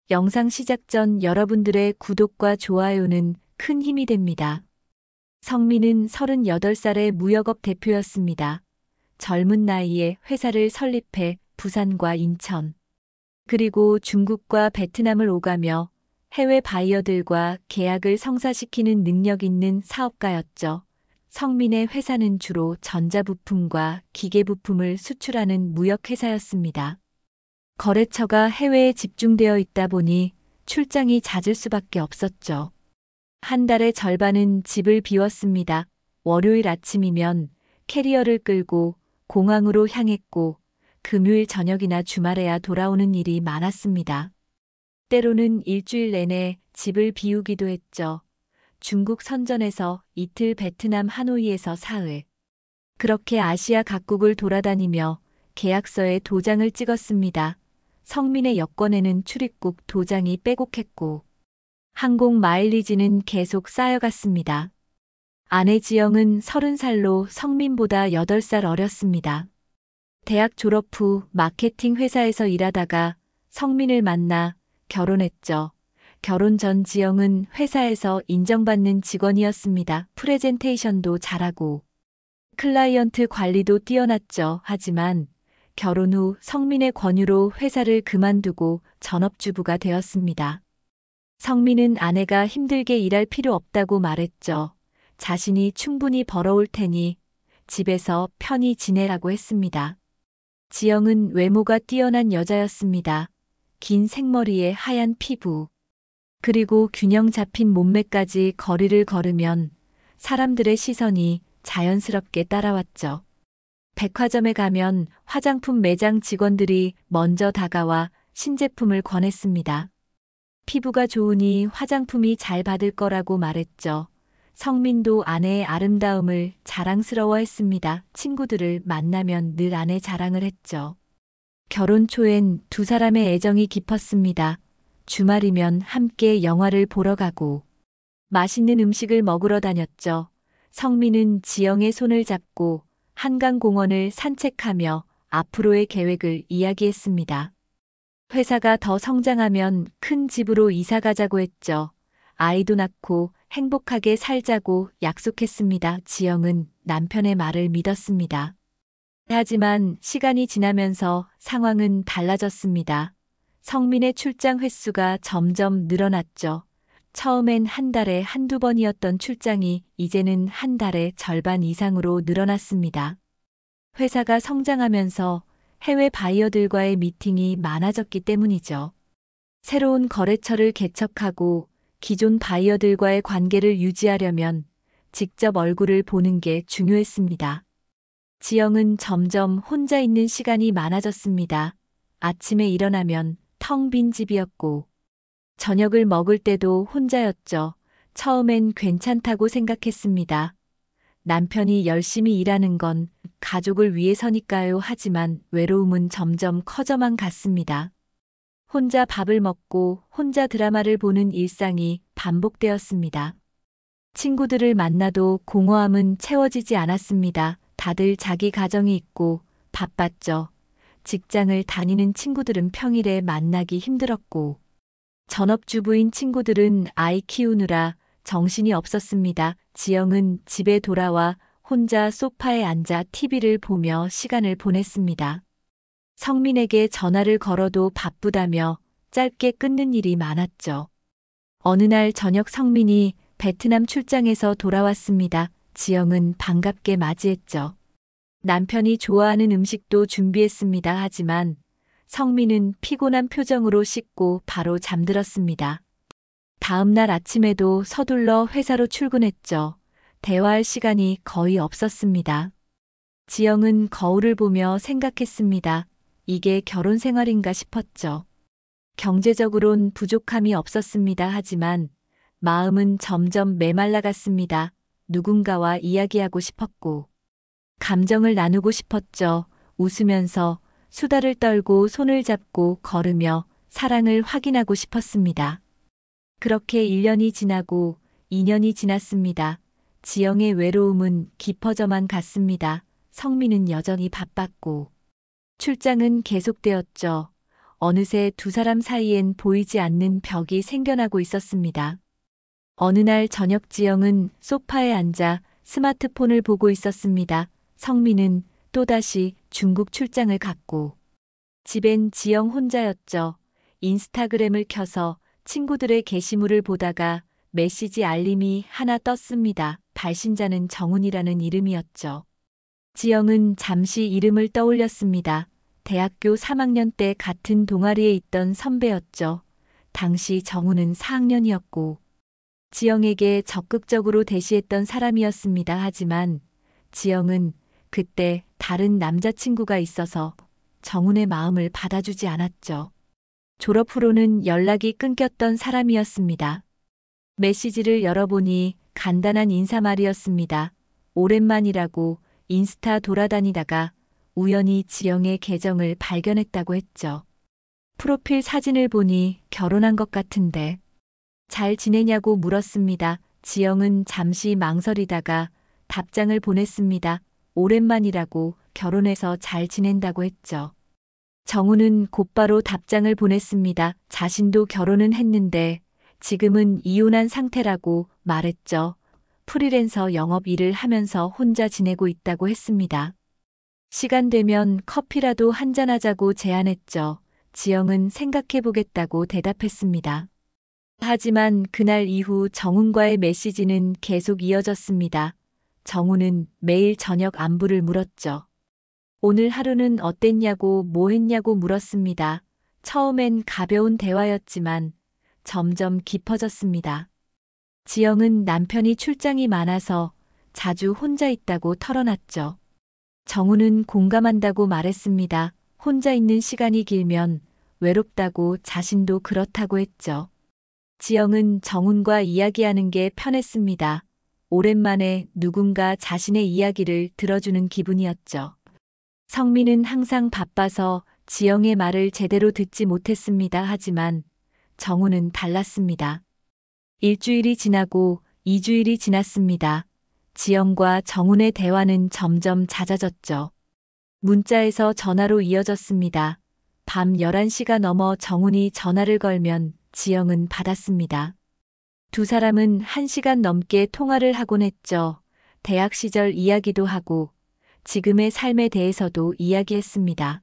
영상 시작 전 여러분들의 구독과 좋아요는 큰 힘이 됩니다. 성민은 38살의 무역업 대표였습니다. 젊은 나이에 회사를 설립해 부산과 인천, 그리고 중국과 베트남을 오가며 해외 바이어들과 계약을 성사시키는 능력 있는 사업가였죠. 성민의 회사는 주로 전자부품과 기계부품을 수출하는 무역회사였습니다. 거래처가 해외에 집중되어 있다 보니 출장이 잦을 수밖에 없었죠. 한 달의 절반은 집을 비웠습니다. 월요일 아침이면 캐리어를 끌고 공항으로 향했고 금요일 저녁이나 주말에야 돌아오는 일이 많았습니다. 때로는 일주일 내내 집을 비우기도 했죠. 중국 선전에서 이틀, 베트남 하노이에서 사흘. 그렇게 아시아 각국을 돌아다니며 계약서에 도장을 찍었습니다. 성민의 여권에는 출입국 도장이 빼곡했고 항공 마일리지는 계속 쌓여갔습니다. 아내 지영은 30살로 성민보다 8살 어렸습니다. 대학 졸업 후 마케팅 회사에서 일하다가 성민을 만나 결혼했죠. 결혼 전 지영은 회사에서 인정받는 직원이었습니다. 프레젠테이션도 잘하고 클라이언트 관리도 뛰어났죠. 하지만 결혼 후 성민의 권유로 회사를 그만두고 전업주부가 되었습니다. 성민은 아내가 힘들게 일할 필요 없다고 말했죠. 자신이 충분히 벌어올 테니 집에서 편히 지내라고 했습니다. 지영은 외모가 뛰어난 여자였습니다. 긴 생머리에 하얀 피부, 그리고 균형 잡힌 몸매까지 거리를 걸으면 사람들의 시선이 자연스럽게 따라왔죠. 백화점에 가면 화장품 매장 직원들이 먼저 다가와 신제품을 권했습니다. 피부가 좋으니 화장품이 잘 받을 거라고 말했죠. 성민도 아내의 아름다움을 자랑스러워했습니다. 친구들을 만나면 늘 아내 자랑을 했죠. 결혼 초엔 두 사람의 애정이 깊었습니다. 주말이면 함께 영화를 보러 가고 맛있는 음식을 먹으러 다녔죠. 성민은 지영의 손을 잡고 한강공원을 산책하며 앞으로의 계획을 이야기했습니다. 회사가 더 성장하면 큰 집으로 이사 가자고 했죠. 아이도 낳고 행복하게 살자고 약속했습니다. 지영은 남편의 말을 믿었습니다. 하지만 시간이 지나면서 상황은 달라졌습니다. 성민의 출장 횟수가 점점 늘어났죠. 처음엔 한 달에 한두 번이었던 출장이 이제는 한 달에 절반 이상으로 늘어났습니다. 회사가 성장하면서 해외 바이어들과의 미팅이 많아졌기 때문이죠. 새로운 거래처를 개척하고 기존 바이어들과의 관계를 유지하려면 직접 얼굴을 보는 게 중요했습니다. 지영은 점점 혼자 있는 시간이 많아졌습니다. 아침에 일어나면 텅 빈 집이었고 저녁을 먹을 때도 혼자였죠. 처음엔 괜찮다고 생각했습니다. 남편이 열심히 일하는 건 가족을 위해서니까요. 하지만 외로움은 점점 커져만 갔습니다. 혼자 밥을 먹고 혼자 드라마를 보는 일상이 반복되었습니다. 친구들을 만나도 공허함은 채워지지 않았습니다. 다들 자기 가정이 있고 바빴죠. 직장을 다니는 친구들은 평일에 만나기 힘들었고 전업주부인 친구들은 아이 키우느라 정신이 없었습니다. 지영은 집에 돌아와 혼자 소파에 앉아 TV를 보며 시간을 보냈습니다. 성민에게 전화를 걸어도 바쁘다며 짧게 끊는 일이 많았죠. 어느 날 저녁 성민이 베트남 출장에서 돌아왔습니다. 지영은 반갑게 맞이했죠. 남편이 좋아하는 음식도 준비했습니다. 하지만 성민은 피곤한 표정으로 씻고 바로 잠들었습니다. 다음 날 아침에도 서둘러 회사로 출근했죠. 대화할 시간이 거의 없었습니다. 지영은 거울을 보며 생각했습니다. 이게 결혼 생활인가 싶었죠. 경제적으론 부족함이 없었습니다. 하지만 마음은 점점 메말라갔습니다. 누군가와 이야기하고 싶었고 감정을 나누고 싶었죠. 웃으면서 수다를 떨고 손을 잡고 걸으며 사랑을 확인하고 싶었습니다. 그렇게 1년이 지나고 2년이 지났습니다. 지영의 외로움은 깊어져만 갔습니다. 성민은 여전히 바빴고 출장은 계속되었죠. 어느새 두 사람 사이엔 보이지 않는 벽이 생겨나고 있었습니다. 어느 날 저녁 지영은 소파에 앉아 스마트폰을 보고 있었습니다. 성민은 또다시 중국 출장을 갔고 집엔 지영 혼자였죠. 인스타그램을 켜서 친구들의 게시물을 보다가 메시지 알림이 하나 떴습니다. 발신자는 정훈이라는 이름이었죠. 지영은 잠시 이름을 떠올렸습니다. 대학교 3학년 때 같은 동아리에 있던 선배였죠. 당시 정훈은 4학년이었고 지영에게 적극적으로 대시했던 사람이었습니다. 하지만 지영은 그때 다른 남자친구가 있어서 정훈의 마음을 받아주지 않았죠. 졸업 후로는 연락이 끊겼던 사람이었습니다. 메시지를 열어보니 간단한 인사말이었습니다. 오랜만이라고 인스타 돌아다니다가 우연히 지영의 계정을 발견했다고 했죠. 프로필 사진을 보니 결혼한 것 같은데 잘 지내냐고 물었습니다. 지영은 잠시 망설이다가 답장을 보냈습니다. 오랜만이라고 결혼해서 잘 지낸다고 했죠. 정훈은 곧바로 답장을 보냈습니다. 자신도 결혼은 했는데 지금은 이혼한 상태라고 말했죠. 프리랜서 영업 일을 하면서 혼자 지내고 있다고 했습니다. 시간 되면 커피라도 한잔하자고 제안했죠. 지영은 생각해보겠다고 대답했습니다. 하지만 그날 이후 정훈과의 메시지는 계속 이어졌습니다. 정훈은 매일 저녁 안부를 물었죠. 오늘 하루는 어땠냐고 뭐 했냐고 물었습니다. 처음엔 가벼운 대화였지만 점점 깊어졌습니다. 지영은 남편이 출장이 많아서 자주 혼자 있다고 털어놨죠. 정훈은 공감한다고 말했습니다. 혼자 있는 시간이 길면 외롭다고 자신도 그렇다고 했죠. 지영은 정훈과 이야기하는 게 편했습니다. 오랜만에 누군가 자신의 이야기를 들어주는 기분이었죠. 성민은 항상 바빠서 지영의 말을 제대로 듣지 못했습니다. 하지만 정훈은 달랐습니다. 일주일이 지나고 2주일이 지났습니다. 지영과 정훈의 대화는 점점 잦아졌죠. 문자에서 전화로 이어졌습니다. 밤 11시가 넘어 정훈이 전화를 걸면 지영은 받았습니다. 두 사람은 1시간 넘게 통화를 하곤 했죠. 대학 시절 이야기도 하고 지금의 삶에 대해서도 이야기했습니다.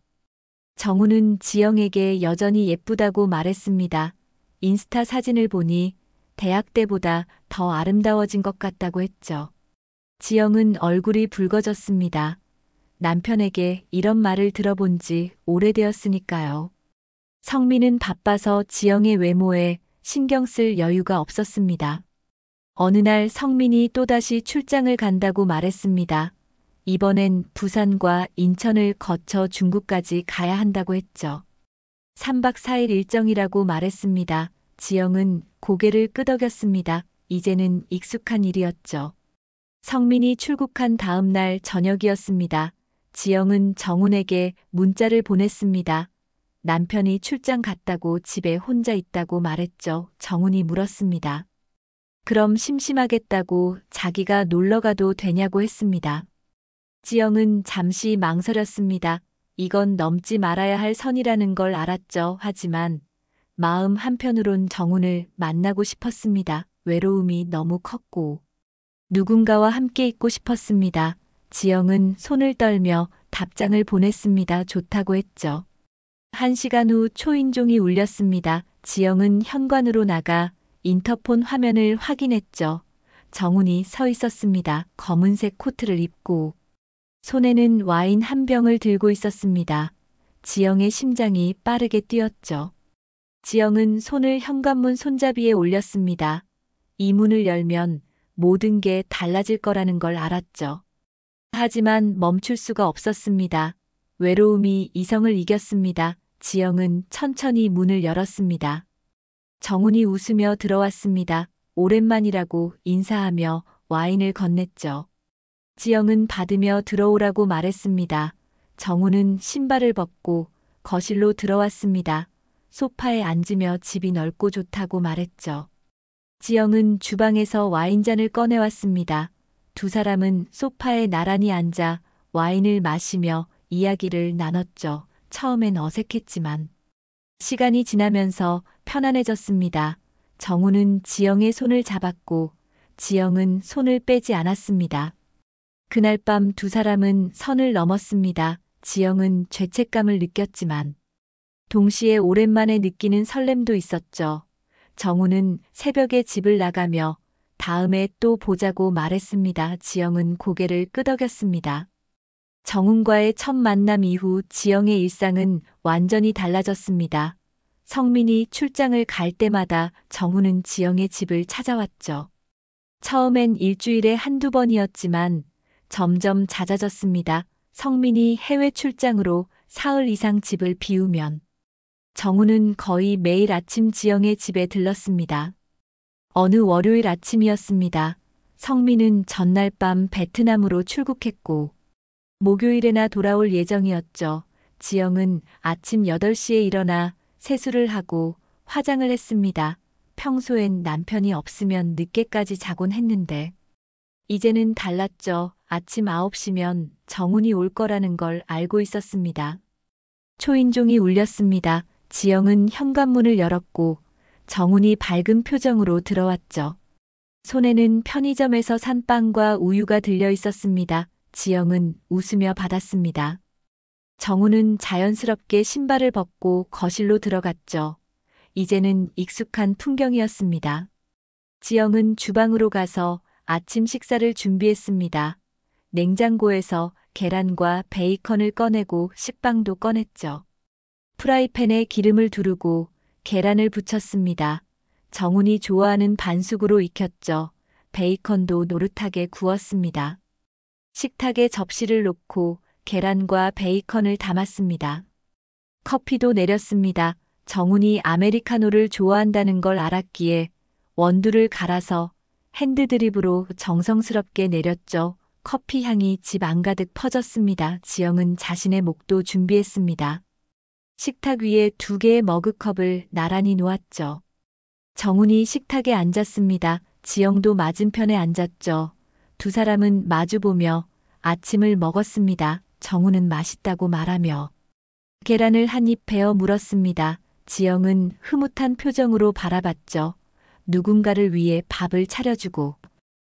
정훈은 지영에게 여전히 예쁘다고 말했습니다. 인스타 사진을 보니 대학 때보다 더 아름다워진 것 같다고 했죠. 지영은 얼굴이 붉어졌습니다. 남편에게 이런 말을 들어본 지 오래되었으니까요. 성민은 바빠서 지영의 외모에 신경 쓸 여유가 없었습니다. 어느 날 성민이 또다시 출장을 간다고 말했습니다. 이번엔 부산과 인천을 거쳐 중국까지 가야 한다고 했죠. 3박 4일 일정이라고 말했습니다. 지영은 고개를 끄덕였습니다. 이제는 익숙한 일이었죠. 성민이 출국한 다음 날 저녁이었습니다. 지영은 정훈에게 문자를 보냈습니다. 남편이 출장 갔다고 집에 혼자 있다고 말했죠. 정훈이 물었습니다. 그럼 심심하겠다고 자기가 놀러 가도 되냐고 했습니다. 지영은 잠시 망설였습니다. 이건 넘지 말아야 할 선이라는 걸 알았죠. 하지만 마음 한편으론 정훈을 만나고 싶었습니다. 외로움이 너무 컸고 누군가와 함께 있고 싶었습니다. 지영은 손을 떨며 답장을 보냈습니다. 좋다고 했죠. 1시간 후 초인종이 울렸습니다. 지영은 현관으로 나가 인터폰 화면을 확인했죠. 정훈이 서 있었습니다. 검은색 코트를 입고 손에는 와인 한 병을 들고 있었습니다. 지영의 심장이 빠르게 뛰었죠. 지영은 손을 현관문 손잡이에 올렸습니다. 이 문을 열면 모든 게 달라질 거라는 걸 알았죠. 하지만 멈출 수가 없었습니다. 외로움이 이성을 이겼습니다. 지영은 천천히 문을 열었습니다. 정훈이 웃으며 들어왔습니다. 오랜만이라고 인사하며 와인을 건넸죠. 지영은 받으며 들어오라고 말했습니다. 정훈은 신발을 벗고 거실로 들어왔습니다. 소파에 앉으며 집이 넓고 좋다고 말했죠. 지영은 주방에서 와인잔을 꺼내왔습니다. 두 사람은 소파에 나란히 앉아 와인을 마시며 이야기를 나눴죠. 처음엔 어색했지만 시간이 지나면서 편안해졌습니다. 정우는 지영의 손을 잡았고 지영은 손을 빼지 않았습니다. 그날 밤 두 사람은 선을 넘었습니다. 지영은 죄책감을 느꼈지만 동시에 오랜만에 느끼는 설렘도 있었죠. 정우는 새벽에 집을 나가며 다음에 또 보자고 말했습니다. 지영은 고개를 끄덕였습니다. 정훈과의 첫 만남 이후 지영의 일상은 완전히 달라졌습니다. 성민이 출장을 갈 때마다 정훈은 지영의 집을 찾아왔죠. 처음엔 일주일에 한두 번이었지만 점점 잦아졌습니다. 성민이 해외 출장으로 사흘 이상 집을 비우면 정훈은 거의 매일 아침 지영의 집에 들렀습니다. 어느 월요일 아침이었습니다. 성민은 전날 밤 베트남으로 출국했고 목요일에나 돌아올 예정이었죠. 지영은 아침 8시에 일어나 세수를 하고 화장을 했습니다. 평소엔 남편이 없으면 늦게까지 자곤 했는데 이제는 달랐죠. 아침 9시면 정훈이 올 거라는 걸 알고 있었습니다. 초인종이 울렸습니다. 지영은 현관문을 열었고 정훈이 밝은 표정으로 들어왔죠. 손에는 편의점에서 산 빵과 우유가 들려 있었습니다. 지영은 웃으며 받았습니다. 정훈은 자연스럽게 신발을 벗고 거실로 들어갔죠. 이제는 익숙한 풍경이었습니다. 지영은 주방으로 가서 아침 식사를 준비했습니다. 냉장고에서 계란과 베이컨을 꺼내고 식빵도 꺼냈죠. 프라이팬에 기름을 두르고 계란을 부쳤습니다. 정훈이 좋아하는 반숙으로 익혔죠. 베이컨도 노릇하게 구웠습니다. 식탁에 접시를 놓고 계란과 베이컨을 담았습니다. 커피도 내렸습니다. 정훈이 아메리카노를 좋아한다는 걸 알았기에 원두를 갈아서 핸드드립으로 정성스럽게 내렸죠. 커피 향이 집 안가득 퍼졌습니다. 지영은 자신의 목도 준비했습니다. 식탁 위에 2개의 머그컵을 나란히 놓았죠. 정훈이 식탁에 앉았습니다. 지영도 맞은편에 앉았죠. 두 사람은 마주보며 아침을 먹었습니다. 정훈은 맛있다고 말하며 계란을 한 입 베어 물었습니다. 지영은 흐뭇한 표정으로 바라봤죠. 누군가를 위해 밥을 차려주고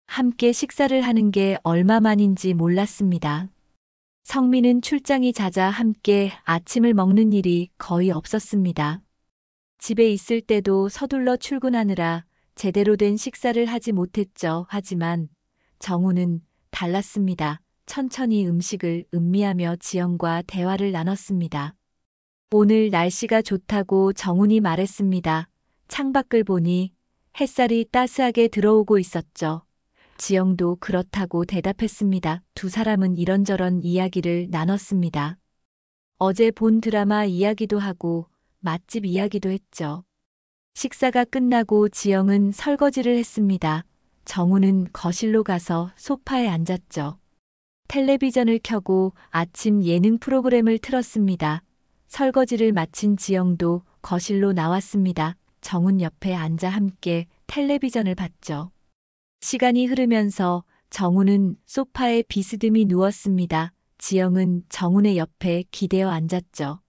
함께 식사를 하는 게 얼마만인지 몰랐습니다. 성민은 출장이 잦아 함께 아침을 먹는 일이 거의 없었습니다. 집에 있을 때도 서둘러 출근하느라 제대로 된 식사를 하지 못했죠. 하지만 정우는 달랐습니다. 천천히 음식을 음미하며 지영과 대화를 나눴습니다. 오늘 날씨가 좋다고 정훈이 말했습니다. 창밖을 보니 햇살이 따스하게 들어오고 있었죠. 지영도 그렇다고 대답했습니다. 두 사람은 이런저런 이야기를 나눴습니다. 어제 본 드라마 이야기도 하고 맛집 이야기도 했죠. 식사가 끝나고 지영은 설거지를 했습니다. 정우는 거실로 가서 소파에 앉았죠. 텔레비전을 켜고 아침 예능 프로그램을 틀었습니다. 설거지를 마친 지영도 거실로 나왔습니다. 정훈 옆에 앉아 함께 텔레비전을 봤죠. 시간이 흐르면서 정훈은 소파에 비스듬히 누웠습니다. 지영은 정훈의 옆에 기대어 앉았죠.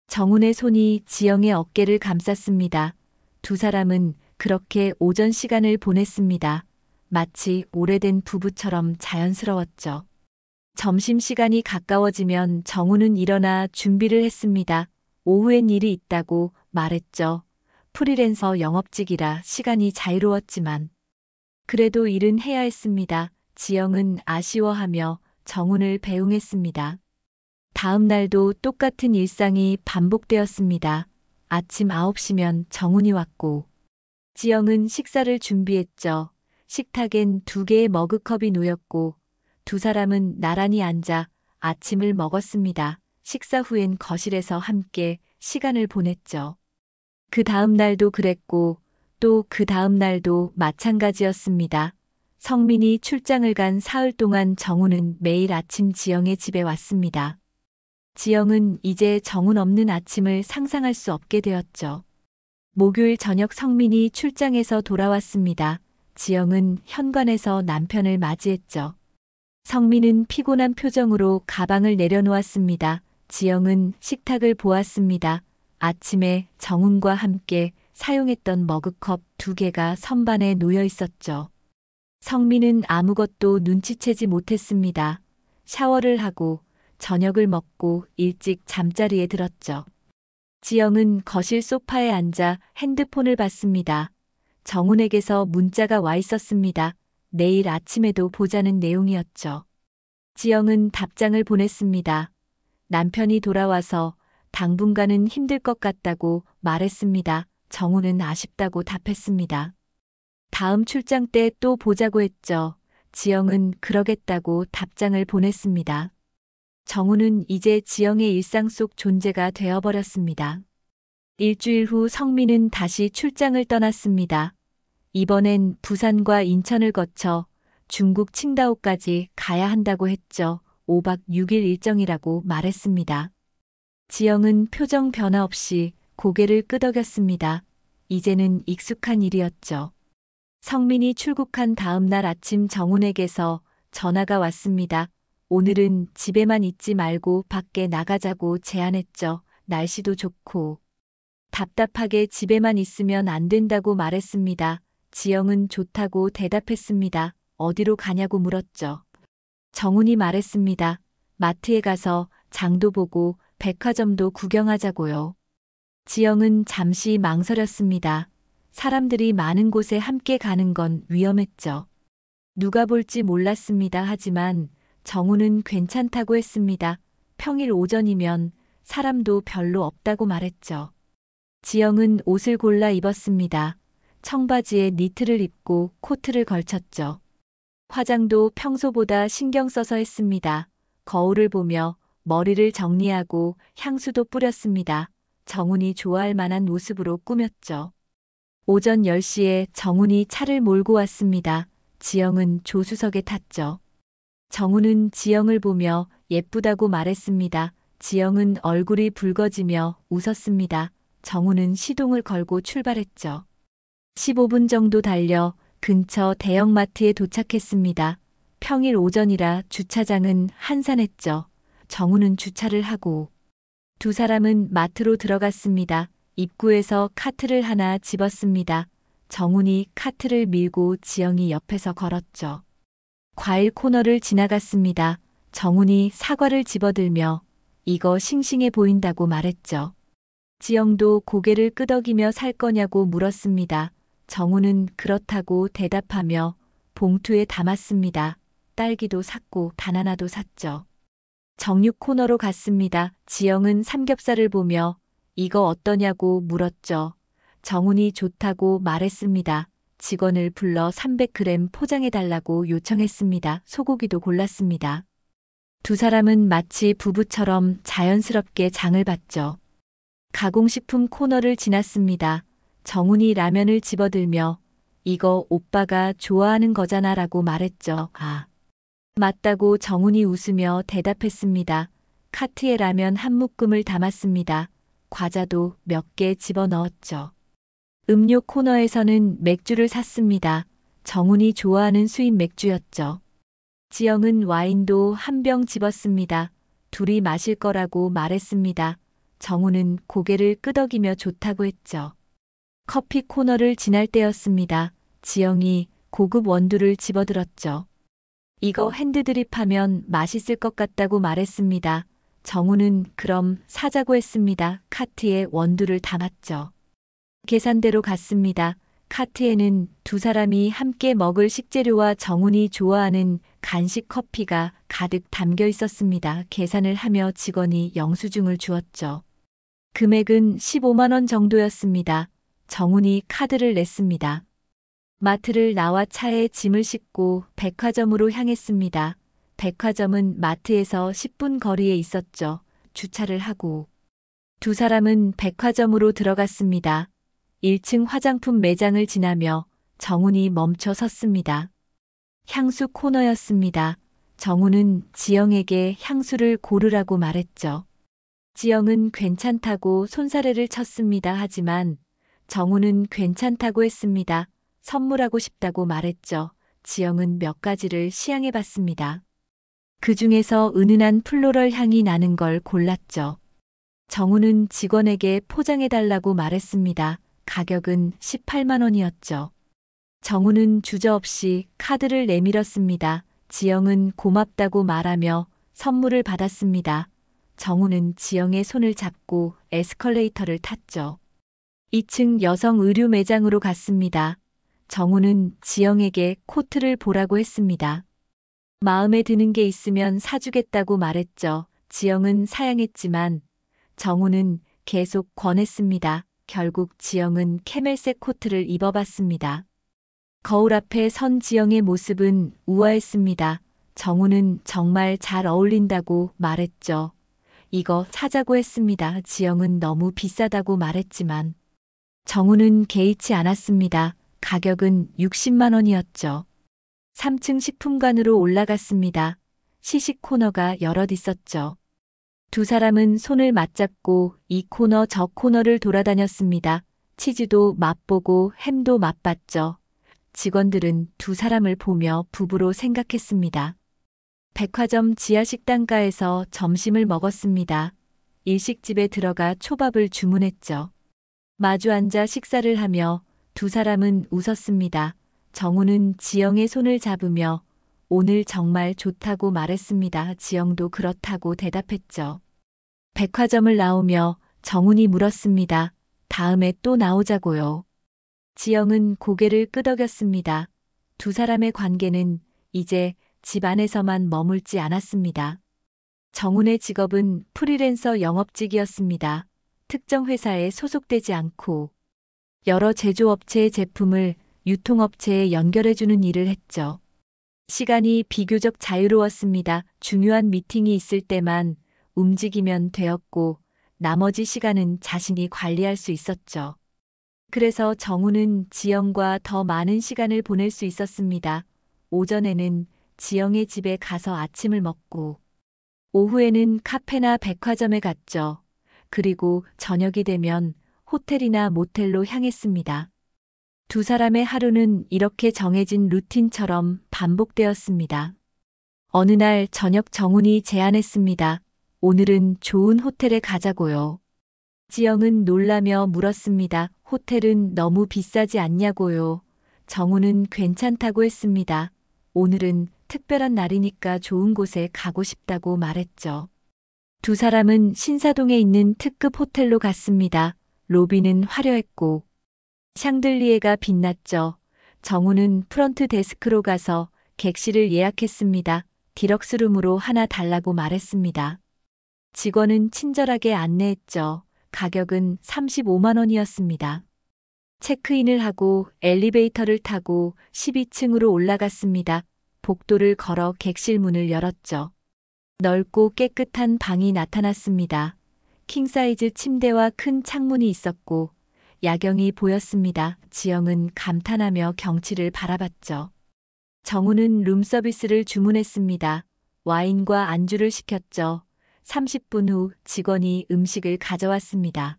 정훈의 손이 지영의 어깨를 감쌌습니다. 두 사람은 그렇게 오전 시간을 보냈습니다. 마치 오래된 부부처럼 자연스러웠죠. 점심시간이 가까워지면 정훈은 일어나 준비를 했습니다. 오후엔 일이 있다고 말했죠. 프리랜서 영업직이라 시간이 자유로웠지만 그래도 일은 해야 했습니다. 지영은 아쉬워하며 정훈을 배웅했습니다. 다음 날도 똑같은 일상이 반복되었습니다. 아침 9시면 정훈이 왔고 지영은 식사를 준비했죠. 식탁엔 2개의 머그컵이 놓였고 두 사람은 나란히 앉아 아침을 먹었습니다. 식사 후엔 거실에서 함께 시간을 보냈죠. 그 다음 날도 그랬고 또 그 다음 날도 마찬가지였습니다. 성민이 출장을 간 사흘 동안 정훈은 매일 아침 지영의 집에 왔습니다. 지영은 이제 정훈 없는 아침을 상상할 수 없게 되었죠. 목요일 저녁 성민이 출장에서 돌아왔습니다. 지영은 현관에서 남편을 맞이했죠. 성민은 피곤한 표정으로 가방을 내려놓았습니다. 지영은 식탁을 보았습니다. 아침에 정훈과 함께 사용했던 머그컵 2개가 선반에 놓여 있었죠. 성민은 아무것도 눈치채지 못했습니다. 샤워를 하고 저녁을 먹고 일찍 잠자리에 들었죠. 지영은 거실 소파에 앉아 핸드폰을 봤습니다. 정훈에게서 문자가 와 있었습니다. 내일 아침에도 보자는 내용이었죠. 지영은 답장을 보냈습니다. 남편이 돌아와서 당분간은 힘들 것 같다고 말했습니다. 정훈은 아쉽다고 답했습니다. 다음 출장 때 또 보자고 했죠. 지영은 그러겠다고 답장을 보냈습니다. 정훈은 이제 지영의 일상 속 존재가 되어버렸습니다. 일주일 후 성민은 다시 출장을 떠났습니다. 이번엔 부산과 인천을 거쳐 중국 칭다오까지 가야 한다고 했죠. 5박 6일 일정이라고 말했습니다. 지영은 표정 변화 없이 고개를 끄덕였습니다. 이제는 익숙한 일이었죠. 성민이 출국한 다음 날 아침 정훈에게서 전화가 왔습니다. 오늘은 집에만 있지 말고 밖에 나가자고 제안했죠. 날씨도 좋고. 답답하게 집에만 있으면 안 된다고 말했습니다. 지영은 좋다고 대답했습니다. 어디로 가냐고 물었죠. 정훈이 말했습니다. 마트에 가서 장도 보고 백화점도 구경하자고요. 지영은 잠시 망설였습니다. 사람들이 많은 곳에 함께 가는 건 위험했죠. 누가 볼지 몰랐습니다. 하지만 정훈은 괜찮다고 했습니다. 평일 오전이면 사람도 별로 없다고 말했죠. 지영은 옷을 골라 입었습니다. 청바지에 니트를 입고 코트를 걸쳤죠. 화장도 평소보다 신경 써서 했습니다. 거울을 보며 머리를 정리하고 향수도 뿌렸습니다. 정훈이 좋아할 만한 모습으로 꾸몄죠. 오전 10시에 정훈이 차를 몰고 왔습니다. 지영은 조수석에 탔죠. 정훈은 지영을 보며 예쁘다고 말했습니다. 지영은 얼굴이 붉어지며 웃었습니다. 정훈은 시동을 걸고 출발했죠. 15분 정도 달려 근처 대형마트에 도착했습니다. 평일 오전이라 주차장은 한산했죠. 정훈은 주차를 하고 두 사람은 마트로 들어갔습니다. 입구에서 카트를 하나 집었습니다. 정훈이 카트를 밀고 지영이 옆에서 걸었죠. 과일 코너를 지나갔습니다. 정훈이 사과를 집어들며 이거 싱싱해 보인다고 말했죠. 지영도 고개를 끄덕이며 살 거냐고 물었습니다. 정훈은 그렇다고 대답하며 봉투에 담았습니다. 딸기도 샀고 바나나도 샀죠. 정육 코너로 갔습니다. 지영은 삼겹살을 보며 이거 어떠냐고 물었죠. 정훈이 좋다고 말했습니다. 직원을 불러 300g 포장해달라고 요청했습니다. 소고기도 골랐습니다. 두 사람은 마치 부부처럼 자연스럽게 장을 봤죠. 가공식품 코너를 지났습니다. 정훈이 라면을 집어들며 이거 오빠가 좋아하는 거잖아 라고 말했죠. 아, 맞다고 정훈이 웃으며 대답했습니다. 카트에 라면 한 묶음을 담았습니다. 과자도 몇 개 집어넣었죠. 음료 코너에서는 맥주를 샀습니다. 정훈이 좋아하는 수입 맥주였죠. 지영은 와인도 한 병 집었습니다. 둘이 마실 거라고 말했습니다. 정훈은 고개를 끄덕이며 좋다고 했죠. 커피 코너를 지날 때였습니다. 지영이 고급 원두를 집어들었죠. 이거 핸드드립하면 맛있을 것 같다고 말했습니다. 정훈은 그럼 사자고 했습니다. 카트에 원두를 담았죠. 계산대로 갔습니다. 카트에는 두 사람이 함께 먹을 식재료와 정훈이 좋아하는 간식 커피가 가득 담겨 있었습니다. 계산을 하며 직원이 영수증을 주었죠. 금액은 15만 원 정도였습니다. 정훈이 카드를 냈습니다. 마트를 나와 차에 짐을 싣고 백화점으로 향했습니다. 백화점은 마트에서 10분 거리에 있었죠. 주차를 하고 두 사람은 백화점으로 들어갔습니다. 1층 화장품 매장을 지나며 정훈이 멈춰 섰습니다. 향수 코너였습니다. 정훈은 지영에게 향수를 고르라고 말했죠. 지영은 괜찮다고 손사래를 쳤습니다. 하지만 정훈은 괜찮다고 했습니다. 선물하고 싶다고 말했죠. 지영은 몇 가지를 시향해 봤습니다. 그 중에서 은은한 플로럴 향이 나는 걸 골랐죠. 정우는 직원에게 포장해달라고 말했습니다. 가격은 18만 원이었죠. 정우는 주저없이 카드를 내밀었습니다. 지영은 고맙다고 말하며 선물을 받았습니다. 정우는 지영의 손을 잡고 에스컬레이터를 탔죠. 2층 여성 의류 매장으로 갔습니다. 정우는 지영에게 코트를 보라고 했습니다. 마음에 드는 게 있으면 사주겠다고 말했죠. 지영은 사양했지만 정우는 계속 권했습니다. 결국 지영은 캐멜색 코트를 입어봤습니다. 거울 앞에 선 지영의 모습은 우아했습니다. 정우는 정말 잘 어울린다고 말했죠. 이거 사자고 했습니다. 지영은 너무 비싸다고 말했지만 정우는 개의치 않았습니다. 가격은 60만 원이었죠. 3층 식품관으로 올라갔습니다. 시식 코너가 여럿 있었죠. 두 사람은 손을 맞잡고 이 코너 저 코너를 돌아다녔습니다. 치즈도 맛보고 햄도 맛봤죠. 직원들은 두 사람을 보며 부부로 생각했습니다. 백화점 지하식당가에서 점심을 먹었습니다. 일식집에 들어가 초밥을 주문했죠. 마주 앉아 식사를 하며 두 사람은 웃었습니다. 정우는 지영의 손을 잡으며 오늘 정말 좋다고 말했습니다. 지영도 그렇다고 대답했죠. 백화점을 나오며 정훈이 물었습니다. 다음에 또 나오자고요. 지영은 고개를 끄덕였습니다. 두 사람의 관계는 이제 집 안에서만 머물지 않았습니다. 정훈의 직업은 프리랜서 영업직이었습니다. 특정 회사에 소속되지 않고 여러 제조업체의 제품을 유통업체에 연결해주는 일을 했죠. 시간이 비교적 자유로웠습니다. 중요한 미팅이 있을 때만 움직이면 되었고 나머지 시간은 자신이 관리할 수 있었죠. 그래서 정우는 지영과 더 많은 시간을 보낼 수 있었습니다. 오전에는 지영의 집에 가서 아침을 먹고 오후에는 카페나 백화점에 갔죠. 그리고 저녁이 되면 호텔이나 모텔로 향했습니다. 두 사람의 하루는 이렇게 정해진 루틴처럼 반복되었습니다. 어느 날 저녁 정훈이 제안했습니다. 오늘은 좋은 호텔에 가자고요. 지영은 놀라며 물었습니다. 호텔은 너무 비싸지 않냐고요. 정훈은 괜찮다고 했습니다. 오늘은 특별한 날이니까 좋은 곳에 가고 싶다고 말했죠. 두 사람은 신사동에 있는 특급 호텔로 갔습니다. 로비는 화려했고 샹들리에가 빛났죠. 정우는 프런트 데스크로 가서 객실을 예약했습니다. 디럭스룸으로 하나 달라고 말했습니다. 직원은 친절하게 안내했죠. 가격은 35만 원이었습니다. 체크인을 하고 엘리베이터를 타고 12층으로 올라갔습니다. 복도를 걸어 객실 문을 열었죠. 넓고 깨끗한 방이 나타났습니다. 킹사이즈 침대와 큰 창문이 있었고 야경이 보였습니다. 지영은 감탄하며 경치를 바라봤죠. 정우는 룸서비스를 주문했습니다. 와인과 안주를 시켰죠. 30분 후 직원이 음식을 가져왔습니다.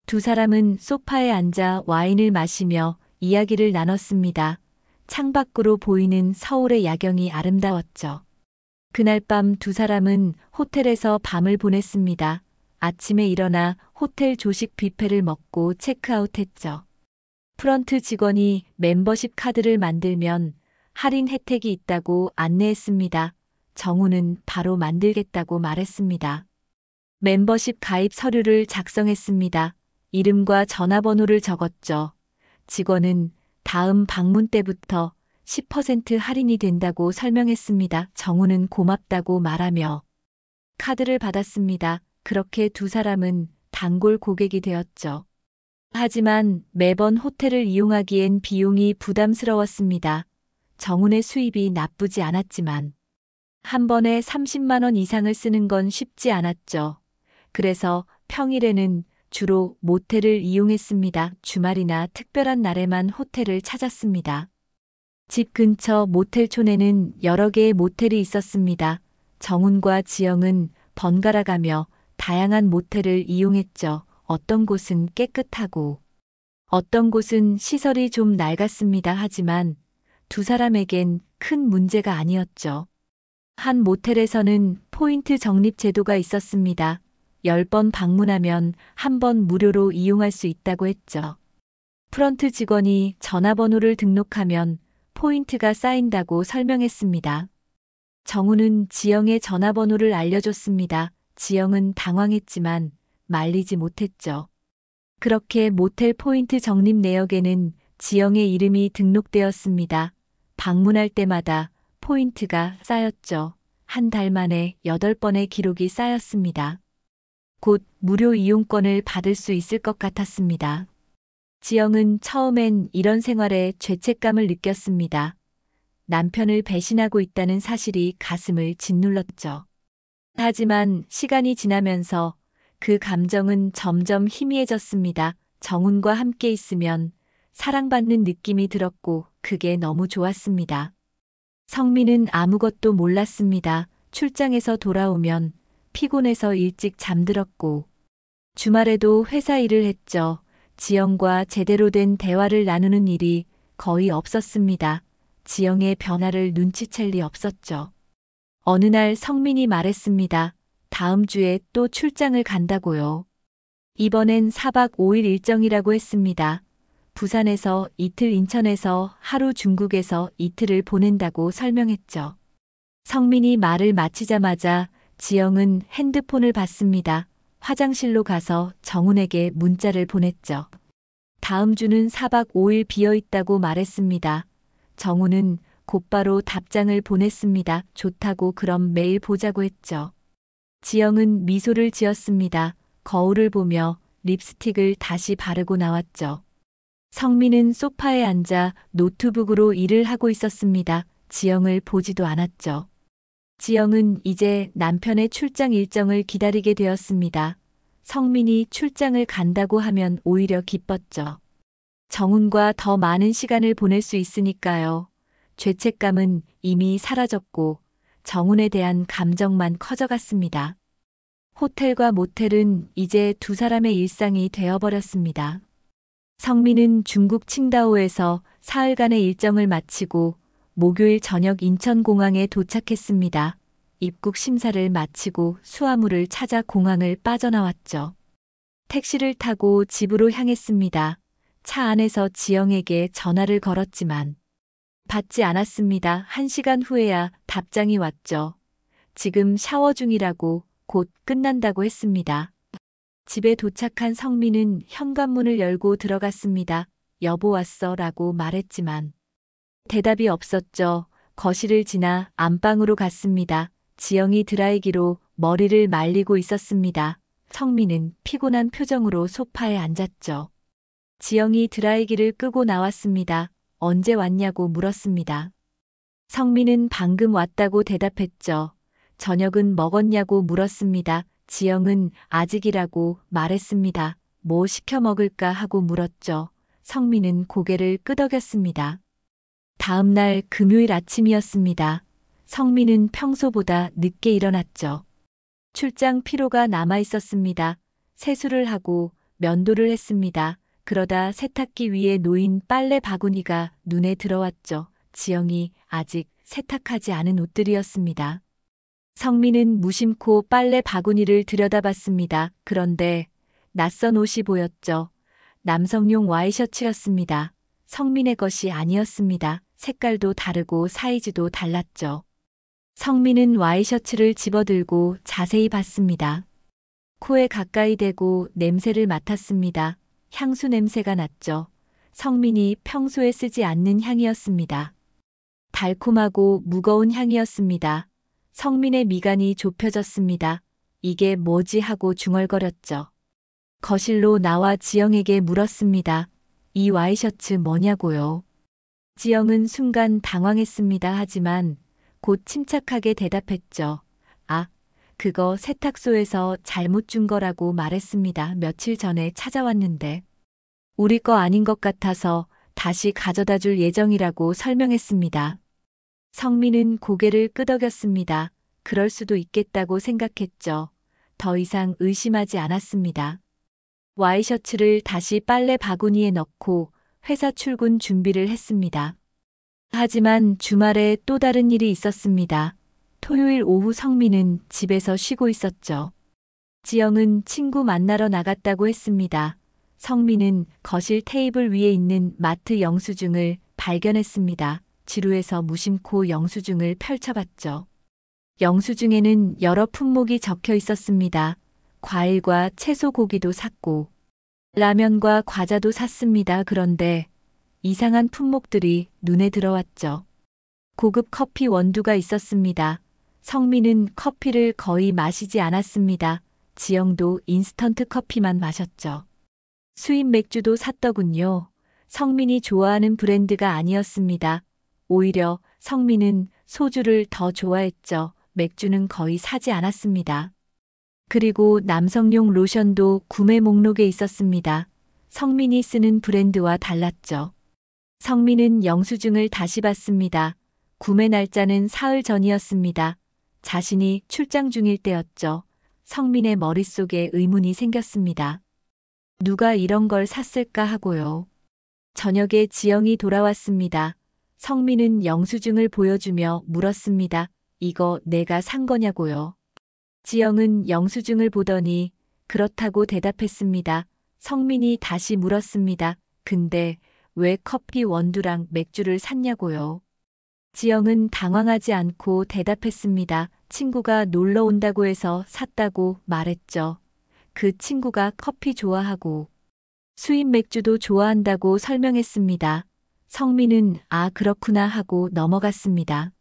두 사람은 소파에 앉아 와인을 마시며 이야기를 나눴습니다. 창밖으로 보이는 서울의 야경이 아름다웠죠. 그날 밤 두 사람은 호텔에서 밤을 보냈습니다. 아침에 일어나 호텔 조식 뷔페를 먹고 체크아웃했죠. 프런트 직원이 멤버십 카드를 만들면 할인 혜택이 있다고 안내했습니다. 정우는 바로 만들겠다고 말했습니다. 멤버십 가입 서류를 작성했습니다. 이름과 전화번호를 적었죠. 직원은 다음 방문 때부터 10% 할인이 된다고 설명했습니다. 정우는 고맙다고 말하며 카드를 받았습니다. 그렇게 두 사람은 단골 고객이 되었죠. 하지만 매번 호텔을 이용하기엔 비용이 부담스러웠습니다. 정훈의 수입이 나쁘지 않았지만 한 번에 30만 원 이상을 쓰는 건 쉽지 않았죠. 그래서 평일에는 주로 모텔을 이용했습니다. 주말이나 특별한 날에만 호텔을 찾았습니다. 집 근처 모텔촌에는 여러 개의 모텔이 있었습니다. 정훈과 지영은 번갈아 가며 다양한 모텔을 이용했죠. 어떤 곳은 깨끗하고 어떤 곳은 시설이 좀 낡았습니다. 하지만 두 사람에겐 큰 문제가 아니었죠. 한 모텔에서는 포인트 적립 제도가 있었습니다. 10번 방문하면 한 번 무료로 이용할 수 있다고 했죠. 프런트 직원이 전화번호를 등록하면 포인트가 쌓인다고 설명했습니다. 정우는 지영의 전화번호를 알려줬습니다. 지영은 당황했지만 말리지 못했죠. 그렇게 모텔 포인트 적립 내역에는 지영의 이름이 등록되었습니다. 방문할 때마다 포인트가 쌓였죠. 한 달 만에 8번의 기록이 쌓였습니다. 곧 무료 이용권을 받을 수 있을 것 같았습니다. 지영은 처음엔 이런 생활에 죄책감을 느꼈습니다. 남편을 배신하고 있다는 사실이 가슴을 짓눌렀죠. 하지만 시간이 지나면서 그 감정은 점점 희미해졌습니다. 정훈과 함께 있으면 사랑받는 느낌이 들었고 그게 너무 좋았습니다. 성민은 아무것도 몰랐습니다. 출장에서 돌아오면 피곤해서 일찍 잠들었고 주말에도 회사 일을 했죠. 지영과 제대로 된 대화를 나누는 일이 거의 없었습니다. 지영의 변화를 눈치챌 리 없었죠. 어느 날 성민이 말했습니다. 다음 주에 또 출장을 간다고요. 이번엔 4박 5일 일정이라고 했습니다. 부산에서 이틀, 인천에서 하루, 중국에서 이틀을 보낸다고 설명했죠. 성민이 말을 마치자마자 지영은 핸드폰을 받습니다. 화장실로 가서 정훈에게 문자를 보냈죠. 다음 주는 4박 5일 비어 있다고 말했습니다. 정훈은 곧바로 답장을 보냈습니다. 좋다고 그럼 매일 보자고 했죠. 지영은 미소를 지었습니다. 거울을 보며 립스틱을 다시 바르고 나왔죠. 성민은 소파에 앉아 노트북으로 일을 하고 있었습니다. 지영을 보지도 않았죠. 지영은 이제 남편의 출장 일정을 기다리게 되었습니다. 성민이 출장을 간다고 하면 오히려 기뻤죠. 정훈과 더 많은 시간을 보낼 수 있으니까요. 죄책감은 이미 사라졌고 정훈에 대한 감정만 커져갔습니다. 호텔과 모텔은 이제 두 사람의 일상이 되어버렸습니다. 성민은 중국 칭다오에서 사흘간의 일정을 마치고 목요일 저녁 인천공항에 도착했습니다. 입국 심사를 마치고 수화물을 찾아 공항을 빠져나왔죠. 택시를 타고 집으로 향했습니다. 차 안에서 지영에게 전화를 걸었지만 받지 않았습니다. 1시간 후에야 답장이 왔죠. 지금 샤워 중이라고 곧 끝난다고 했습니다. 집에 도착한 성민은 현관문을 열고 들어갔습니다. 여보 왔어 라고 말했지만 대답이 없었죠. 거실을 지나 안방으로 갔습니다. 지영이 드라이기로 머리를 말리고 있었습니다. 성민은 피곤한 표정으로 소파에 앉았죠. 지영이 드라이기를 끄고 나왔습니다. 언제 왔냐고 물었습니다. 성민은 방금 왔다고 대답했죠. 저녁은 먹었냐고 물었습니다. 지영은 아직이라고 말했습니다. 뭐 시켜 먹을까 하고 물었죠. 성민은 고개를 끄덕였습니다. 다음 날 금요일 아침이었습니다. 성민은 평소보다 늦게 일어났죠. 출장 피로가 남아 있었습니다. 세수를 하고 면도를 했습니다. 그러다 세탁기 위에 놓인 빨래 바구니가 눈에 들어왔죠. 지영이 아직 세탁하지 않은 옷들이었습니다. 성민은 무심코 빨래 바구니를 들여다봤습니다. 그런데 낯선 옷이 보였죠. 남성용 와이셔츠였습니다. 성민의 것이 아니었습니다. 색깔도 다르고 사이즈도 달랐죠. 성민은 와이셔츠를 집어들고 자세히 봤습니다. 코에 가까이 대고 냄새를 맡았습니다. 향수 냄새가 났죠. 성민이 평소에 쓰지 않는 향이었습니다. 달콤하고 무거운 향이었습니다. 성민의 미간이 좁혀졌습니다. 이게 뭐지 하고 중얼거렸죠. 거실로 나와 지영에게 물었습니다. 이 와이셔츠 뭐냐고요. 지영은 순간 당황했습니다. 하지만 곧 침착하게 대답했죠. 아, 그거 세탁소에서 잘못 준 거라고 말했습니다. 며칠 전에 찾아왔는데 우리 거 아닌 것 같아서 다시 가져다 줄 예정이라고 설명했습니다. 성민은 고개를 끄덕였습니다. 그럴 수도 있겠다고 생각했죠. 더 이상 의심하지 않았습니다. 와이셔츠를 다시 빨래 바구니에 넣고 회사 출근 준비를 했습니다. 하지만 주말에 또 다른 일이 있었습니다. 토요일 오후 성민은 집에서 쉬고 있었죠. 지영은 친구 만나러 나갔다고 했습니다. 성민은 거실 테이블 위에 있는 마트 영수증을 발견했습니다. 지루해서 무심코 영수증을 펼쳐봤죠. 영수증에는 여러 품목이 적혀 있었습니다. 과일과 채소 고기도 샀고 라면과 과자도 샀습니다. 그런데 이상한 품목들이 눈에 들어왔죠. 고급 커피 원두가 있었습니다. 성민은 커피를 거의 마시지 않았습니다. 지영도 인스턴트 커피만 마셨죠. 수입 맥주도 샀더군요. 성민이 좋아하는 브랜드가 아니었습니다. 오히려 성민은 소주를 더 좋아했죠. 맥주는 거의 사지 않았습니다. 그리고 남성용 로션도 구매 목록에 있었습니다. 성민이 쓰는 브랜드와 달랐죠. 성민은 영수증을 다시 봤습니다. 구매 날짜는 사흘 전이었습니다. 자신이 출장 중일 때였죠. 성민의 머릿속에 의문이 생겼습니다. 누가 이런 걸 샀을까 하고요. 저녁에 지영이 돌아왔습니다. 성민은 영수증을 보여주며 물었습니다. 이거 내가 산 거냐고요. 지영은 영수증을 보더니 그렇다고 대답했습니다. 성민이 다시 물었습니다. 근데 왜 커피 원두랑 맥주를 샀냐고요. 지영은 당황하지 않고 대답했습니다. 친구가 놀러 온다고 해서 샀다고 말했죠. 그 친구가 커피 좋아하고 수입 맥주도 좋아한다고 설명했습니다. 성민은 아 그렇구나 하고 넘어갔습니다.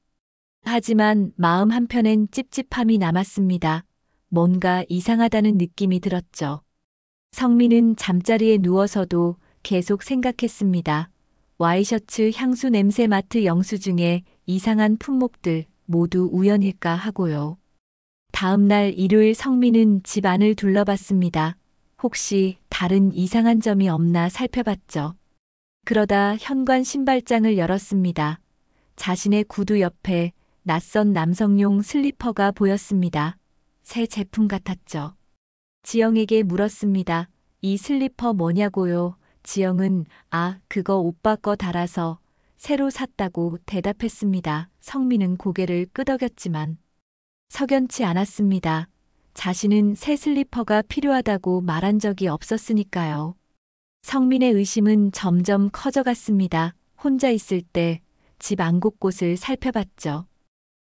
하지만 마음 한편엔 찝찝함이 남았습니다. 뭔가 이상하다는 느낌이 들었죠. 성민은 잠자리에 누워서도 계속 생각했습니다. 와이셔츠 향수 냄새 마트 영수증에 이상한 품목들 모두 우연일까 하고요. 다음 날 일요일 성민은 집 안을 둘러봤습니다. 혹시 다른 이상한 점이 없나 살펴봤죠. 그러다 현관 신발장을 열었습니다. 자신의 구두 옆에 낯선 남성용 슬리퍼가 보였습니다. 새 제품 같았죠. 지영에게 물었습니다. 이 슬리퍼 뭐냐고요? 지영은 아, 그거 오빠 거 달아서 새로 샀다고 대답했습니다. 성민은 고개를 끄덕였지만 석연치 않았습니다. 자신은 새 슬리퍼가 필요하다고 말한 적이 없었으니까요. 성민의 의심은 점점 커져갔습니다. 혼자 있을 때 집 안 곳곳을 살펴봤죠.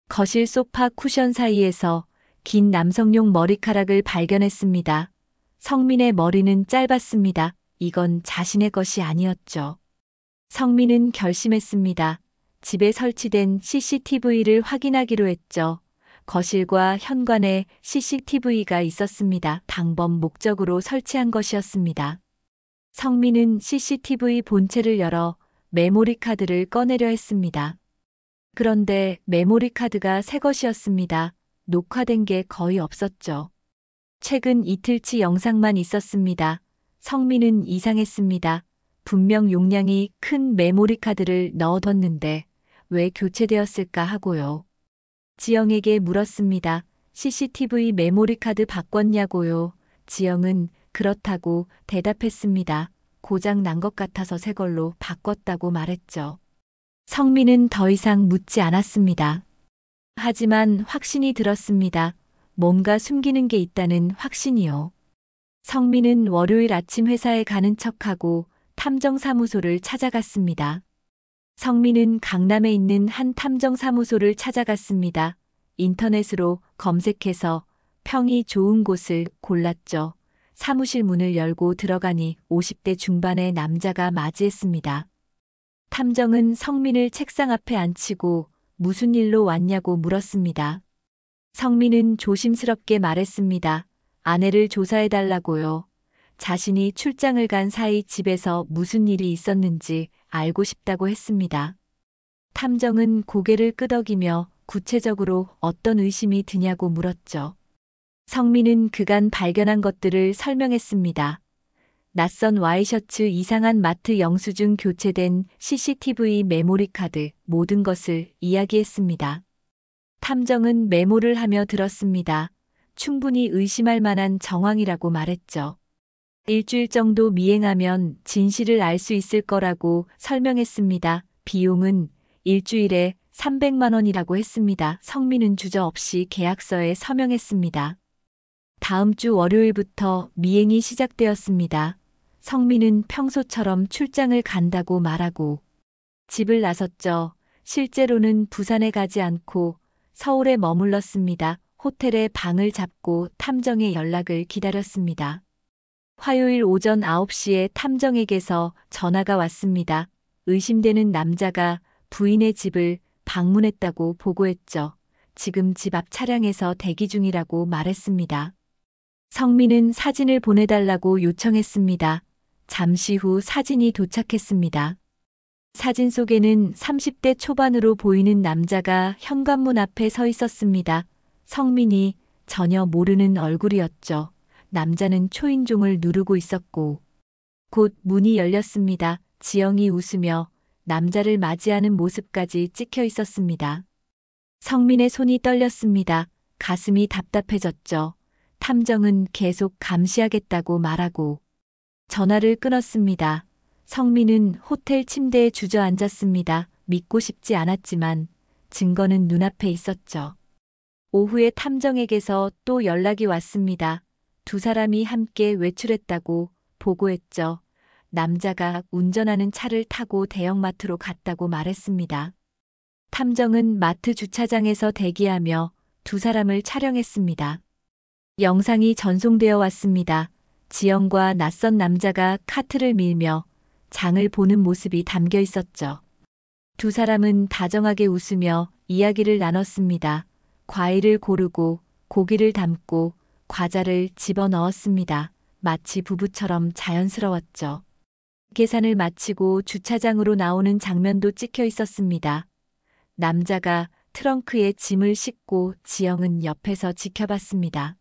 거실 소파 쿠션 사이에서 긴 남성용 머리카락을 발견했습니다. 성민의 머리는 짧았습니다. 이건 자신의 것이 아니었죠. 성민은 결심했습니다. 집에 설치된 CCTV를 확인하기로 했죠. 거실과 현관에 CCTV가 있었습니다. 방범 목적으로 설치한 것이었습니다. 성민은 CCTV 본체를 열어 메모리 카드를 꺼내려 했습니다. 그런데 메모리 카드가 새 것이었습니다. 녹화된 게 거의 없었죠. 최근 이틀치 영상만 있었습니다. 성민은 이상했습니다. 분명 용량이 큰 메모리 카드를 넣어뒀는데 왜 교체되었을까 하고요. 지영에게 물었습니다. CCTV 메모리 카드 바꿨냐고요. 지영은 그렇다고 대답했습니다. 고장 난 것 같아서 새 걸로 바꿨다고 말했죠. 성민은 더 이상 묻지 않았습니다. 하지만 확신이 들었습니다. 뭔가 숨기는 게 있다는 확신이요. 성민은 월요일 아침 회사에 가는 척하고 탐정사무소를 찾아갔습니다. 성민은 강남에 있는 한 탐정사무소를 찾아갔습니다. 인터넷으로 검색해서 평이 좋은 곳을 골랐죠. 사무실 문을 열고 들어가니 50대 중반의 남자가 맞이했습니다. 탐정은 성민을 책상 앞에 앉히고 무슨 일로 왔냐고 물었습니다. 성민은 조심스럽게 말했습니다. 아내를 조사해달라고요. 자신이 출장을 간 사이 집에서 무슨 일이 있었는지 알고 싶다고 했습니다. 탐정은 고개를 끄덕이며 구체적으로 어떤 의심이 드냐고 물었죠. 성민은 그간 발견한 것들을 설명했습니다. 낯선 와이셔츠, 이상한 마트 영수증, 교체된 CCTV 메모리 카드, 모든 것을 이야기했습니다. 탐정은 메모를 하며 들었습니다. 충분히 의심할 만한 정황이라고 말했죠. 일주일 정도 미행하면 진실을 알 수 있을 거라고 설명했습니다. 비용은 일주일에 300만 원이라고 했습니다. 성민은 주저없이 계약서에 서명했습니다. 다음 주 월요일부터 미행이 시작되었습니다. 성민은 평소처럼 출장을 간다고 말하고 집을 나섰죠. 실제로는 부산에 가지 않고 서울에 머물렀습니다. 호텔에 방을 잡고 탐정의 연락을 기다렸습니다. 화요일 오전 9시에 탐정에게서 전화가 왔습니다. 의심되는 남자가 부인의 집을 방문했다고 보고했죠. 지금 집 앞 차량에서 대기 중이라고 말했습니다. 성민은 사진을 보내달라고 요청했습니다. 잠시 후 사진이 도착했습니다. 사진 속에는 30대 초반으로 보이는 남자가 현관문 앞에 서 있었습니다. 성민이 전혀 모르는 얼굴이었죠. 남자는 초인종을 누르고 있었고 곧 문이 열렸습니다. 지영이 웃으며 남자를 맞이하는 모습까지 찍혀 있었습니다. 성민의 손이 떨렸습니다. 가슴이 답답해졌죠. 탐정은 계속 감시하겠다고 말하고 전화를 끊었습니다. 성민은 호텔 침대에 주저앉았습니다. 믿고 싶지 않았지만 증거는 눈앞에 있었죠. 오후에 탐정에게서 또 연락이 왔습니다. 두 사람이 함께 외출했다고 보고했죠. 남자가 운전하는 차를 타고 대형마트로 갔다고 말했습니다. 탐정은 마트 주차장에서 대기하며 두 사람을 촬영했습니다. 영상이 전송되어 왔습니다. 지영과 낯선 남자가 카트를 밀며 장을 보는 모습이 담겨 있었죠. 두 사람은 다정하게 웃으며 이야기를 나눴습니다. 과일을 고르고 고기를 담고 과자를 집어넣었습니다. 마치 부부처럼 자연스러웠죠. 계산을 마치고 주차장으로 나오는 장면도 찍혀 있었습니다. 남자가 트렁크에 짐을 싣고 지영은 옆에서 지켜봤습니다.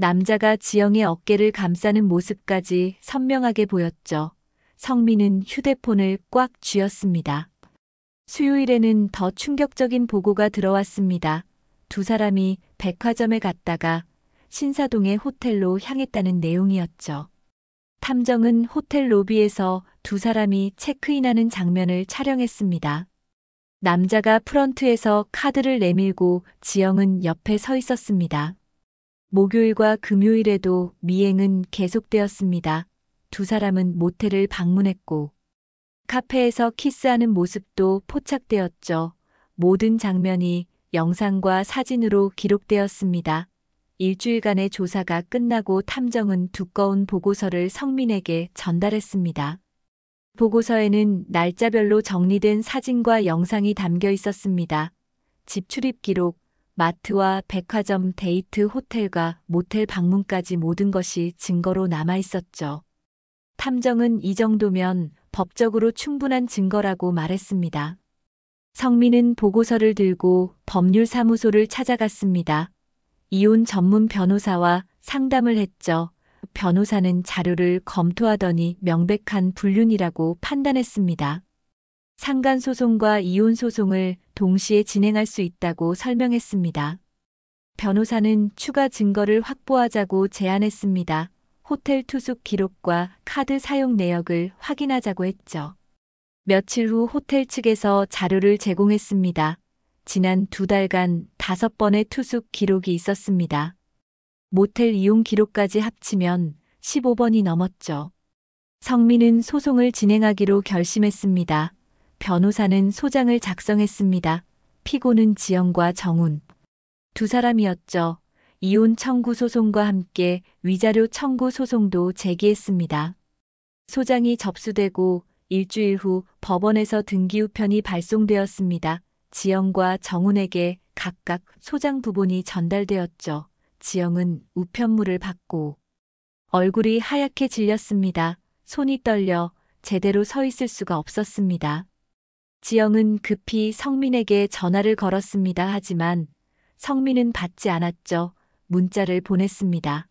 남자가 지영의 어깨를 감싸는 모습까지 선명하게 보였죠. 성민은 휴대폰을 꽉 쥐었습니다. 수요일에는 더 충격적인 보고가 들어왔습니다. 두 사람이 백화점에 갔다가 신사동의 호텔로 향했다는 내용이었죠. 탐정은 호텔 로비에서 두 사람이 체크인하는 장면을 촬영했습니다. 남자가 프런트에서 카드를 내밀고 지영은 옆에 서 있었습니다. 목요일과 금요일에도 미행은 계속되었습니다. 두 사람은 모텔을 방문했고 카페에서 키스하는 모습도 포착되었죠. 모든 장면이 영상과 사진으로 기록되었습니다. 일주일간의 조사가 끝나고 탐정은 두꺼운 보고서를 성민에게 전달했습니다. 보고서에는 날짜별로 정리된 사진과 영상이 담겨 있었습니다. 집 출입 기록, 마트와 백화점 데이트, 호텔과 모텔 방문까지 모든 것이 증거로 남아 있었죠. 탐정은 이 정도면 법적으로 충분한 증거라고 말했습니다. 성민은 보고서를 들고 법률사무소를 찾아갔습니다. 이혼 전문 변호사와 상담을 했죠. 변호사는 자료를 검토하더니 명백한 불륜이라고 판단했습니다. 상간소송과 이혼소송을 동시에 진행할 수 있다고 설명했습니다. 변호사는 추가 증거를 확보하자고 제안했습니다. 호텔 투숙 기록과 카드 사용 내역을 확인하자고 했죠. 며칠 후 호텔 측에서 자료를 제공했습니다. 지난 2달간 5번의 투숙 기록이 있었습니다. 모텔 이용 기록까지 합치면 15번이 넘었죠. 성민은 소송을 진행하기로 결심했습니다. 변호사는 소장을 작성했습니다. 피고는 지영과 정훈. 두 사람이었죠. 이혼 청구 소송과 함께 위자료 청구 소송도 제기했습니다. 소장이 접수되고 일주일 후 법원에서 등기우편이 발송되었습니다. 지영과 정훈에게 각각 소장 부본이 전달되었죠. 지영은 우편물을 받고 얼굴이 하얗게 질렸습니다. 손이 떨려 제대로 서 있을 수가 없었습니다. 지영은 급히 성민에게 전화를 걸었습니다. 하지만 성민은 받지 않았죠. 문자를 보냈습니다.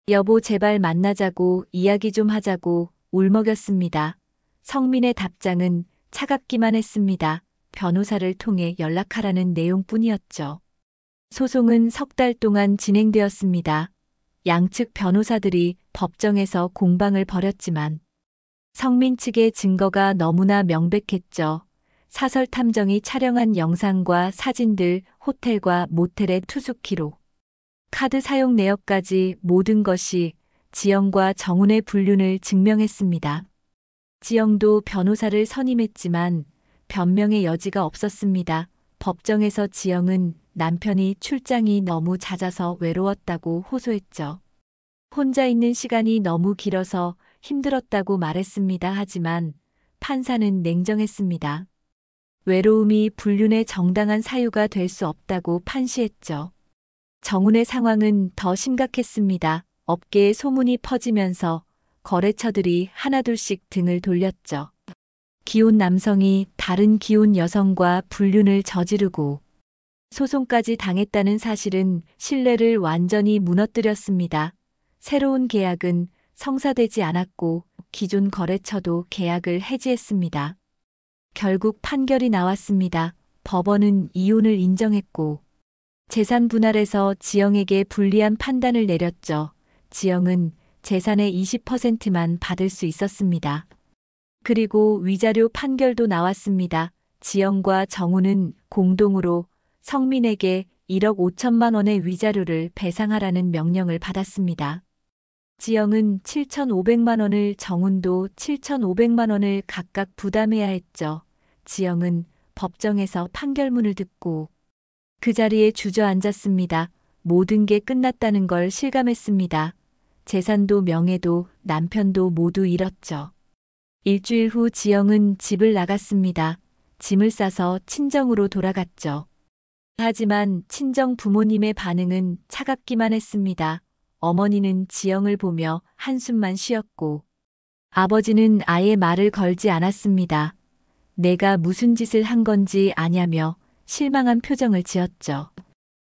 여보, 제발 만나자고, 이야기 좀 하자고 울먹였습니다. 성민의 답장은 차갑기만 했습니다. 변호사를 통해 연락하라는 내용뿐이었죠. 소송은 3달 동안 진행되었습니다. 양측 변호사들이 법정에서 공방을 벌였지만 성민 측의 증거가 너무나 명백했죠. 사설 탐정이 촬영한 영상과 사진들, 호텔과 모텔의 투숙 기록, 카드 사용 내역까지 모든 것이 지영과 정훈의 불륜을 증명했습니다. 지영도 변호사를 선임했지만 변명의 여지가 없었습니다. 법정에서 지영은 남편이 출장이 너무 잦아서 외로웠다고 호소했죠. 혼자 있는 시간이 너무 길어서 힘들었다고 말했습니다. 하지만 판사는 냉정했습니다. 외로움이 불륜의 정당한 사유가 될 수 없다고 판시했죠. 정훈의 상황은 더 심각했습니다. 업계에 소문이 퍼지면서 거래처들이 하나둘씩 등을 돌렸죠. 기혼 남성이 다른 기혼 여성과 불륜을 저지르고 소송까지 당했다는 사실은 신뢰를 완전히 무너뜨렸습니다. 새로운 계약은 성사되지 않았고 기존 거래처도 계약을 해지했습니다. 결국 판결이 나왔습니다. 법원은 이혼을 인정했고 재산 분할에서 지영에게 불리한 판단을 내렸죠. 지영은 재산의 20%만 받을 수 있었습니다. 그리고 위자료 판결도 나왔습니다. 지영과 정훈은 공동으로 성민에게 1억 5천만 원의 위자료를 배상하라는 명령을 받았습니다. 지영은 7,500만 원을, 정훈도 7,500만 원을 각각 부담해야 했죠. 지영은 법정에서 판결문을 듣고 그 자리에 주저앉았습니다. 모든 게 끝났다는 걸 실감했습니다. 재산도 명예도 남편도 모두 잃었죠. 일주일 후 지영은 집을 나갔습니다. 짐을 싸서 친정으로 돌아갔죠. 하지만 친정 부모님의 반응은 차갑기만 했습니다. 어머니는 지영을 보며 한숨만 쉬었고 아버지는 아예 말을 걸지 않았습니다. 내가 무슨 짓을 한 건지 아냐며 실망한 표정을 지었죠.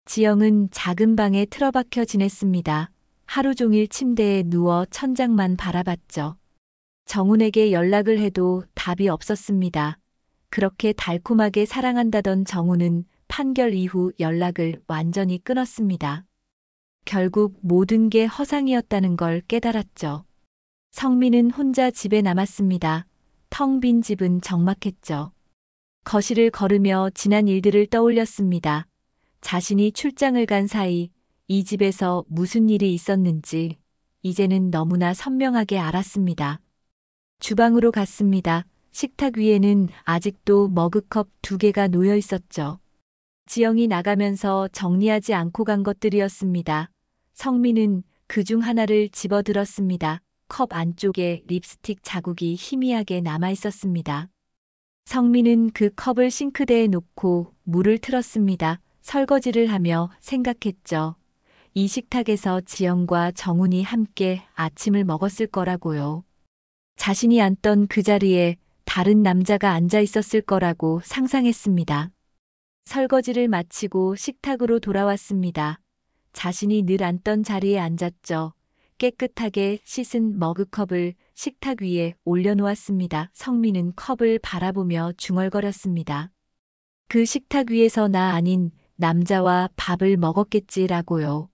지영은 작은 방에 틀어박혀 지냈습니다. 하루 종일 침대에 누워 천장만 바라봤죠. 정훈에게 연락을 해도 답이 없었습니다. 그렇게 달콤하게 사랑한다던 정훈은 판결 이후 연락을 완전히 끊었습니다. 결국 모든 게 허상이었다는 걸 깨달았죠. 성민은 혼자 집에 남았습니다. 텅 빈 집은 적막했죠. 거실을 걸으며 지난 일들을 떠올렸습니다. 자신이 출장을 간 사이 이 집에서 무슨 일이 있었는지 이제는 너무나 선명하게 알았습니다. 주방으로 갔습니다. 식탁 위에는 아직도 머그컵 2개가 놓여 있었죠. 지영이 나가면서 정리하지 않고 간 것들이었습니다. 성민은 그중 하나를 집어들었습니다. 컵 안쪽에 립스틱 자국이 희미하게 남아 있었습니다. 성민은 그 컵을 싱크대에 놓고 물을 틀었습니다. 설거지를 하며 생각했죠. 이 식탁에서 지영과 정훈이 함께 아침을 먹었을 거라고요. 자신이 앉던 그 자리에 다른 남자가 앉아 있었을 거라고 상상했습니다. 설거지를 마치고 식탁으로 돌아왔습니다. 자신이 늘 앉던 자리에 앉았죠. 깨끗하게 씻은 머그컵을 식탁 위에 올려놓았습니다. 성민은 컵을 바라보며 중얼거렸습니다. 그 식탁 위에서 나 아닌 남자와 밥을 먹었겠지라고요.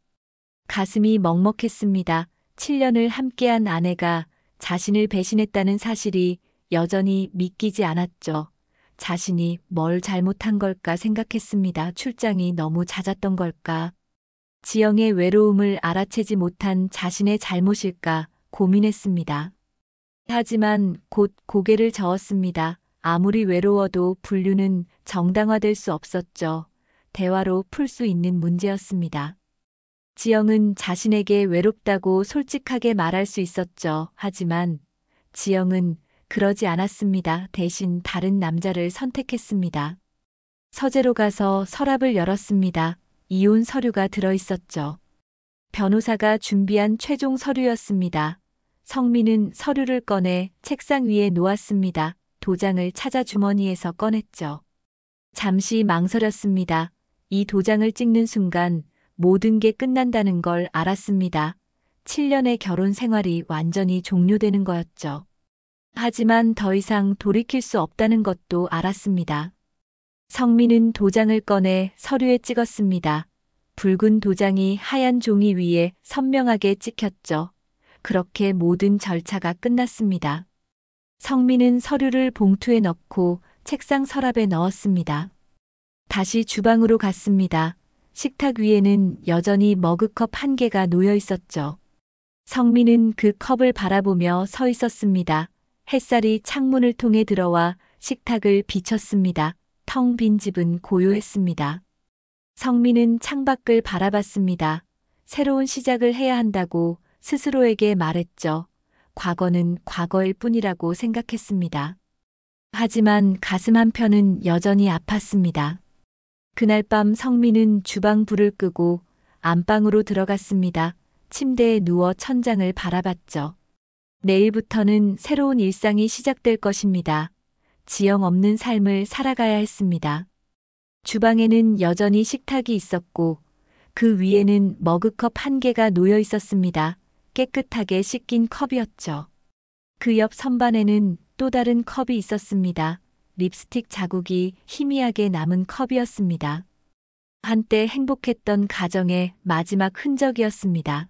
가슴이 먹먹했습니다. 7년을 함께한 아내가 자신을 배신했다는 사실이 여전히 믿기지 않았죠. 자신이 뭘 잘못한 걸까 생각했습니다. 출장이 너무 잦았던 걸까? 지영의 외로움을 알아채지 못한 자신의 잘못일까 고민했습니다. 하지만 곧 고개를 저었습니다. 아무리 외로워도 불륜은 정당화될 수 없었죠. 대화로 풀 수 있는 문제였습니다. 지영은 자신에게 외롭다고 솔직하게 말할 수 있었죠. 하지만 지영은 그러지 않았습니다. 대신 다른 남자를 선택했습니다. 서재로 가서 서랍을 열었습니다. 이혼 서류가 들어 있었죠. 변호사가 준비한 최종 서류였습니다. 성민은 서류를 꺼내 책상 위에 놓았습니다. 도장을 찾아 주머니에서 꺼냈죠. 잠시 망설였습니다. 이 도장을 찍는 순간 모든 게 끝난다는 걸 알았습니다. 7년의 결혼 생활이 완전히 종료되는 거였죠. 하지만 더 이상 돌이킬 수 없다는 것도 알았습니다. 성민은 도장을 꺼내 서류에 찍었습니다. 붉은 도장이 하얀 종이 위에 선명하게 찍혔죠. 그렇게 모든 절차가 끝났습니다. 성민은 서류를 봉투에 넣고 책상 서랍에 넣었습니다. 다시 주방으로 갔습니다. 식탁 위에는 여전히 머그컵 한 개가 놓여 있었죠. 성민은 그 컵을 바라보며 서 있었습니다. 햇살이 창문을 통해 들어와 식탁을 비쳤습니다. 텅 빈 집은 고요했습니다. 성민은 창밖을 바라봤습니다. 새로운 시작을 해야 한다고 스스로에게 말했죠. 과거는 과거일 뿐이라고 생각했습니다. 하지만 가슴 한편은 여전히 아팠습니다. 그날 밤 성민은 주방 불을 끄고 안방으로 들어갔습니다. 침대에 누워 천장을 바라봤죠. 내일부터는 새로운 일상이 시작될 것입니다. 지영 없는 삶을 살아가야 했습니다. 주방에는 여전히 식탁이 있었고 그 위에는 머그컵 한 개가 놓여 있었습니다. 깨끗하게 씻긴 컵이었죠. 그 옆 선반에는 또 다른 컵이 있었습니다. 립스틱 자국이 희미하게 남은 컵이었습니다. 한때 행복했던 가정의 마지막 흔적이었습니다.